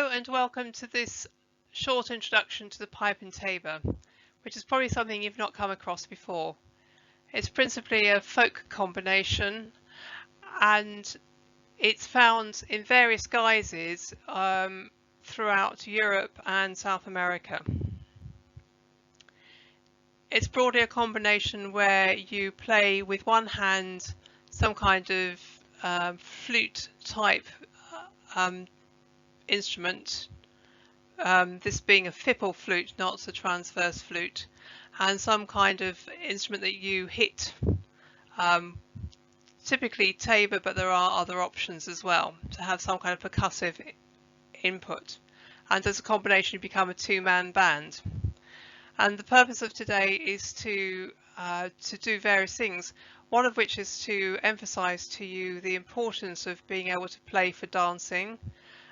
Hello and welcome to this short introduction to the pipe and tabor, which is probably something you've not come across before. It's principally a folk combination and it's found in various guises throughout Europe and South America. It's broadly a combination where you play with one hand some kind of flute type instrument, this being a fipple flute, not a transverse flute, and some kind of instrument that you hit, typically tabor, but there are other options as well to have some kind of percussive input, and as a combination you become a two-man band. And the purpose of today is to do various things, one of which is to emphasize to you the importance of being able to play for dancing,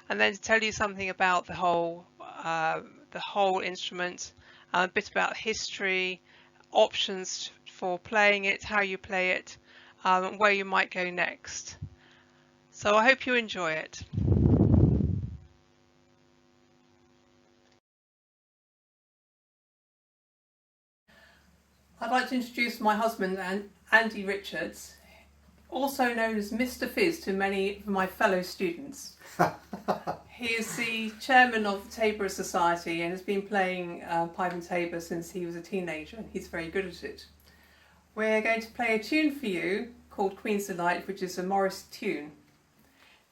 and then to tell you something about the whole instrument, a bit about history, options for playing it, how you play it, and where you might go next. So I hope you enjoy it. I'd like to introduce my husband, Andy Richards, also known as Mr. Fiz to many of my fellow students. He is the chairman of the Tabor Society and has been playing pipe and tabor since he was a teenager, and he's very good at it. We're going to play a tune for you called Queen's Delight, which is a Morris tune.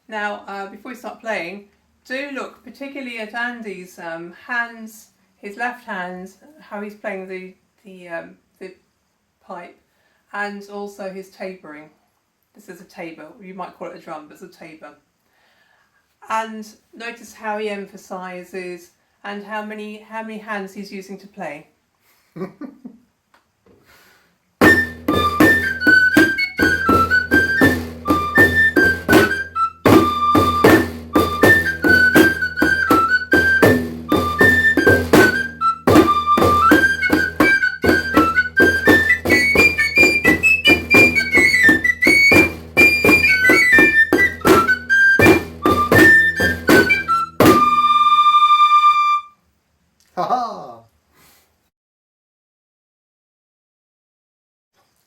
Now, before we start playing, do look particularly at Andy's hands, his left hand, how he's playing the pipe, and also his taboring. This is a tabor, you might call it a drum, but it's a tabor. And notice how he emphasises and how many hands he's using to play.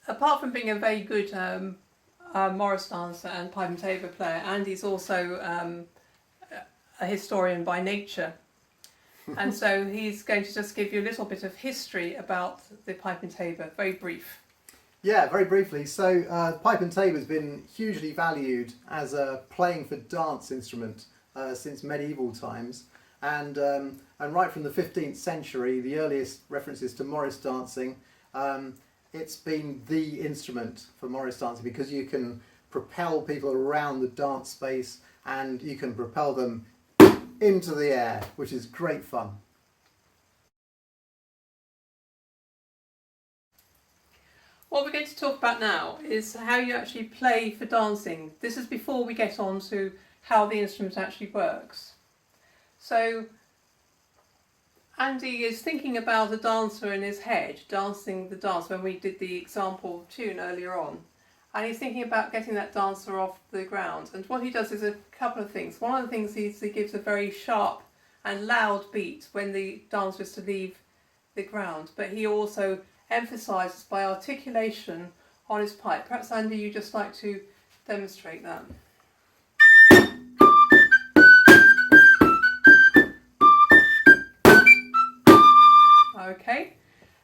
Apart from being a very good Morris dancer and pipe and tabor player, Andy's also a historian by nature. And so he's going to just give you a little bit of history about the pipe and tabor, very brief. Yeah, very briefly. So pipe and tabor has been hugely valued as a playing for dance instrument since medieval times. And right from the 15th century, the earliest references to Morris dancing, it's been the instrument for Morris dancing because you can propel people around the dance space and you can propel them into the air, which is great fun. What we're going to talk about now is how you actually play for dancing. This is before we get on to how the instrument actually works. So Andy is thinking about a dancer in his head, dancing the dance when we did the example tune earlier on. And he's thinking about getting that dancer off the ground. And what he does is a couple of things. One of the things is he gives a very sharp and loud beat when the dancer is to leave the ground. But he also emphasises by articulation on his pipe. Perhaps Andy, you'd just like to demonstrate that. Okay,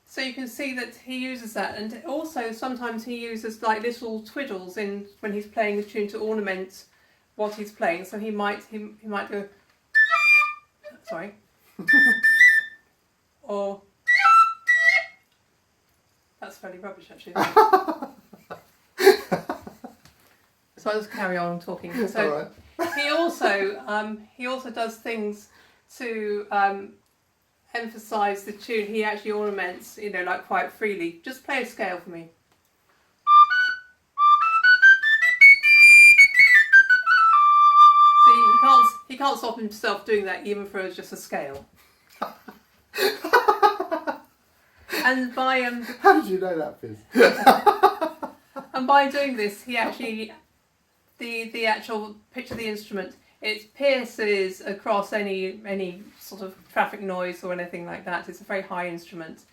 so you can see that he uses that, and also sometimes he uses like little twiddles in when he's playing the tune to ornament what he's playing. So he might go, sorry, or that's fairly rubbish actually. So I'll just carry on talking. So he also does things to emphasise the tune. He actually ornaments, like quite freely. Just play a scale for me. See, he can't stop himself doing that even for just a scale. And by how did you know that, Fiz? And by doing this, he actually the actual pitch of the instrument It pierces across any sort of traffic noise or anything like that. It's a very high instrument.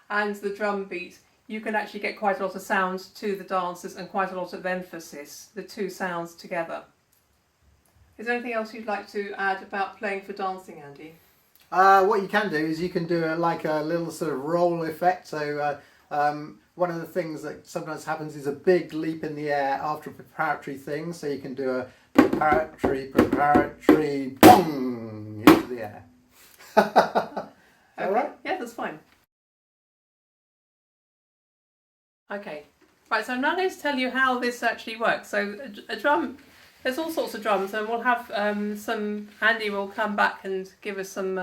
And the drum beat, you can actually get quite a lot of sound to the dancers and quite a lot of emphasis, the two sounds together. Is there anything else you'd like to add about playing for dancing, Andy? What you can do is you can do like a little sort of roll effect. So one of the things that sometimes happens is a big leap in the air after a preparatory thing. So you can do a preparatory, boom, into the air. Okay. All right? Yeah, that's fine. Okay, right, so I'm now going to tell you how this actually works. So a drum, there's all sorts of drums, and we'll have Andy will come back and give us some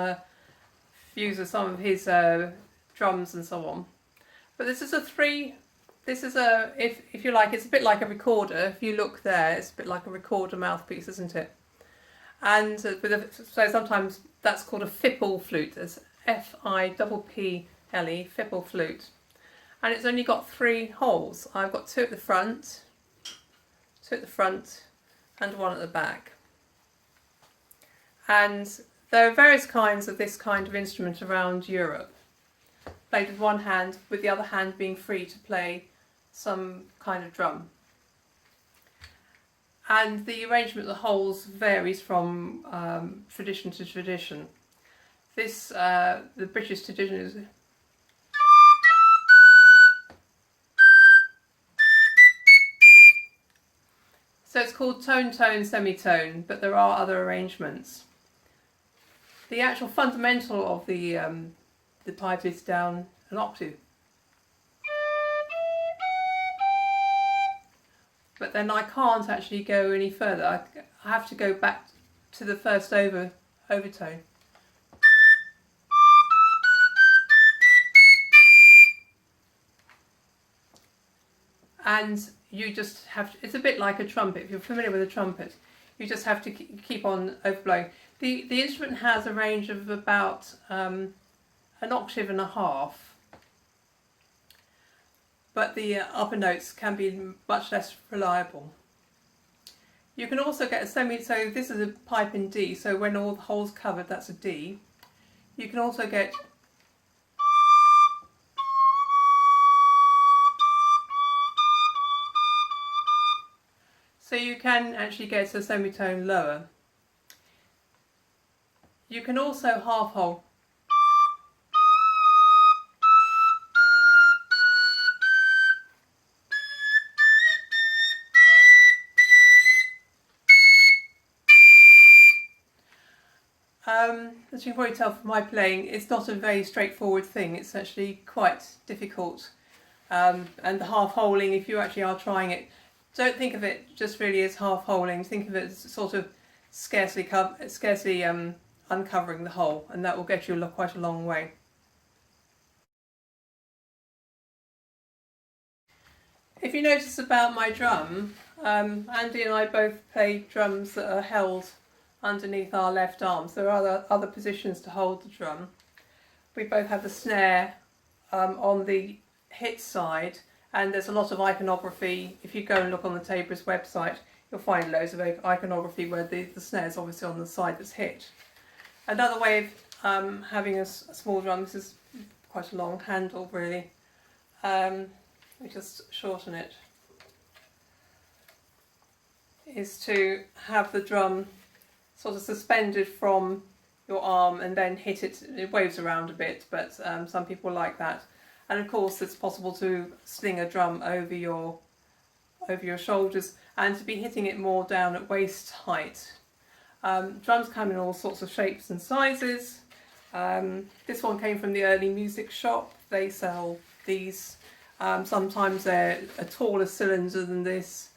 views of some of his drums and so on. But this is if you like, it's a bit like a recorder. If you look there, it's a bit like a recorder mouthpiece, isn't it? And so sometimes that's called a fipple flute. It's F-I-P-P-L-E, fipple flute. And it's only got 3 holes. I've got 2 at the front, and 1 at the back. And there are various kinds of this kind of instrument around Europe, played with one hand, with the other hand being free to play some kind of drum. And the arrangement of the holes varies from tradition to tradition. The British tradition is so it's called tone, tone, semitone, but there are other arrangements. The actual fundamental of the pipe is down an octave. But then I can't actually go any further. I have to go back to the first overtone. And you just have to, it's a bit like a trumpet. If you're familiar with a trumpet, you just have to keep on overblowing. The instrument has a range of about an octave and a half, but the upper notes can be much less reliable. You can also get a so this is a pipe in D, so when all the holes covered, that's a D. You can also get so you can actually get a semitone lower. You can also half hole. As you can probably tell from my playing, it's not a very straightforward thing. It's actually quite difficult. And the half holing, if you actually are trying it, don't think of it just really as half holing. Think of it as sort of scarcely uncovering the hole, and that will get you quite a long way. If you notice about my drum, Andy and I both play drums that are held underneath our left arms. There are other positions to hold the drum. We both have the snare on the hit side, and there's a lot of iconography. If you go and look on the Tabors website, you'll find loads of iconography where the snare is obviously on the side that's hit. Another way of having a small drum, this is quite a long handle really, we just shorten it, is to have the drum sort of suspended from your arm and then hit it. It waves around a bit, but some people like that. And of course it's possible to sling a drum over your shoulders and to be hitting it more down at waist height. Drums come in all sorts of shapes and sizes. This one came from the early music shop. They sell these. Sometimes they're a taller cylinder than this.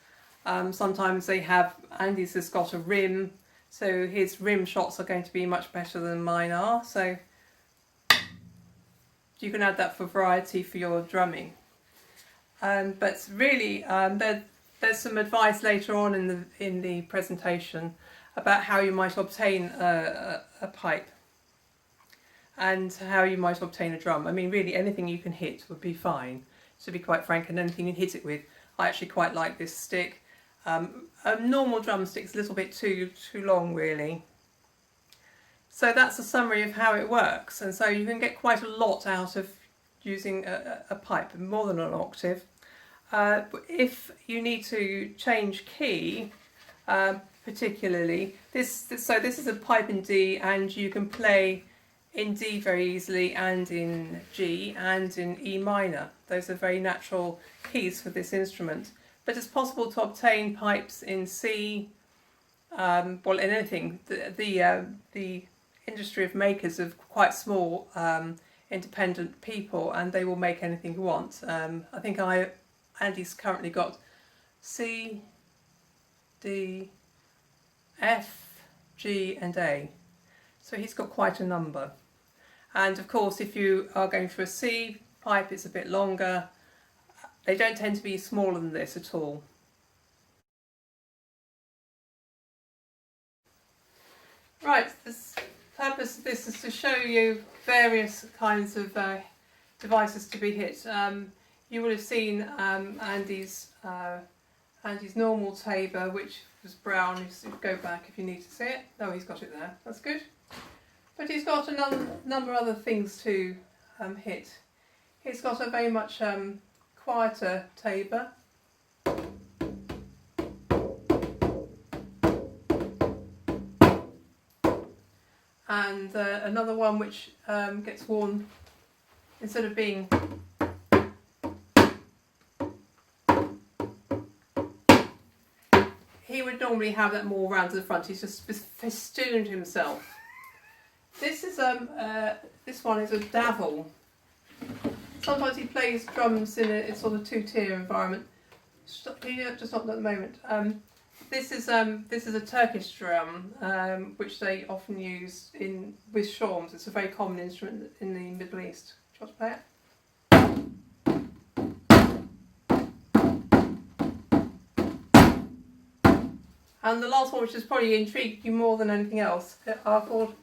Sometimes they have, Andy's has got a rim, so his rim shots are going to be much better than mine are. So you can add that for variety for your drumming. But really, there's some advice later on in the presentation about how you might obtain a pipe and how you might obtain a drum. I mean, really, anything you can hit would be fine, to be quite frank, and anything you hit it with. I actually quite like this stick. A normal drumstick's a little bit too long really. So that's a summary of how it works, and so you can get quite a lot out of using a pipe, more than an octave. If you need to change key, particularly, this is a pipe in D, and you can play in D very easily, and in G, and in E minor. Those are very natural keys for this instrument. But it's possible to obtain pipes in C, well, in anything. The industry of makers are quite small, independent people, and they will make anything you want. I think Andy's currently got C, D, F, G and A. So he's got quite a number. And of course, if you are going for a C pipe, it's a bit longer. They don't tend to be smaller than this at all. Right, the purpose of this is to show you various kinds of devices to be hit. You will have seen Andy's normal tabor, which was brown. You go back if you need to see it. Oh, he's got it there. That's good. But he's got a number of other things to hit. He's got a very much quieter tabor. And another one which gets worn, instead of being he would normally have that more round to the front. He's just festooned himself. This is this one is a davul. Sometimes he plays drums in a sort of two-tier environment. Just not at the moment. This is a Turkish drum, which they often use with shawms. It's a very common instrument in the Middle East. Do you want to play it? And the last one, which has probably intrigued you more than anything else, are called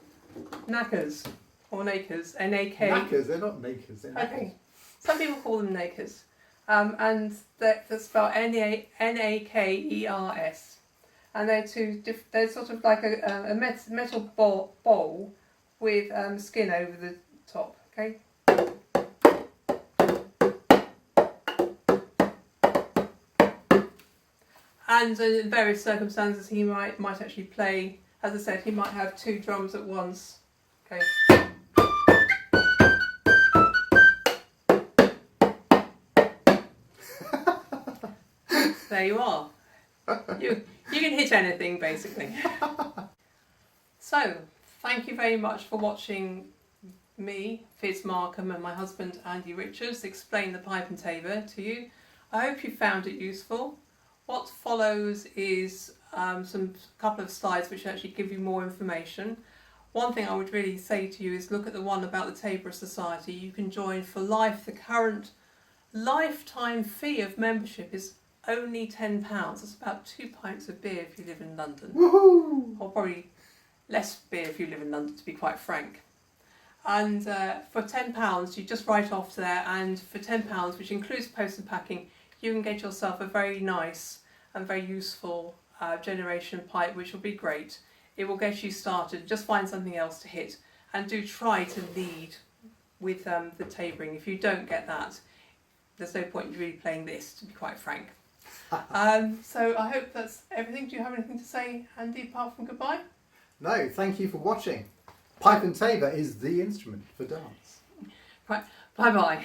knackers, or nakers, N-A-K. Knackers? They're not nakers, they're knackers. Okay. Some people call them nakers. And they're spelled N-A-K-E-R-S. And they're sort of like a metal bowl with skin over the top, okay? And in various circumstances he might actually play, as I said, he might have two drums at once. Okay. There you are. You can hit anything basically. So, thank you very much for watching me, Fiz Markham, and my husband Andy Richards explain the pipe and tabor to you. I hope you found it useful. What follows is a couple of slides which actually give you more information. One thing I would really say to you is look at the one about the Tabor Society. You can join for life. The current lifetime fee of membership is only £10. That's about 2 pints of beer if you live in London. Woohoo! Or probably less beer if you live in London, to be quite frank. And for £10 you just write off there, and for £10, which includes post and packing, you can get yourself a very nice and very useful generation pipe, which will be great. It will get you started. Just find something else to hit, and do try to lead with the tabouring. If you don't get that, there's no point in really playing this, to be quite frank. So I hope that's everything. Do you have anything to say, Andy, apart from goodbye? No, thank you for watching. Pipe and tabor is the instrument for dance. Right, bye-bye.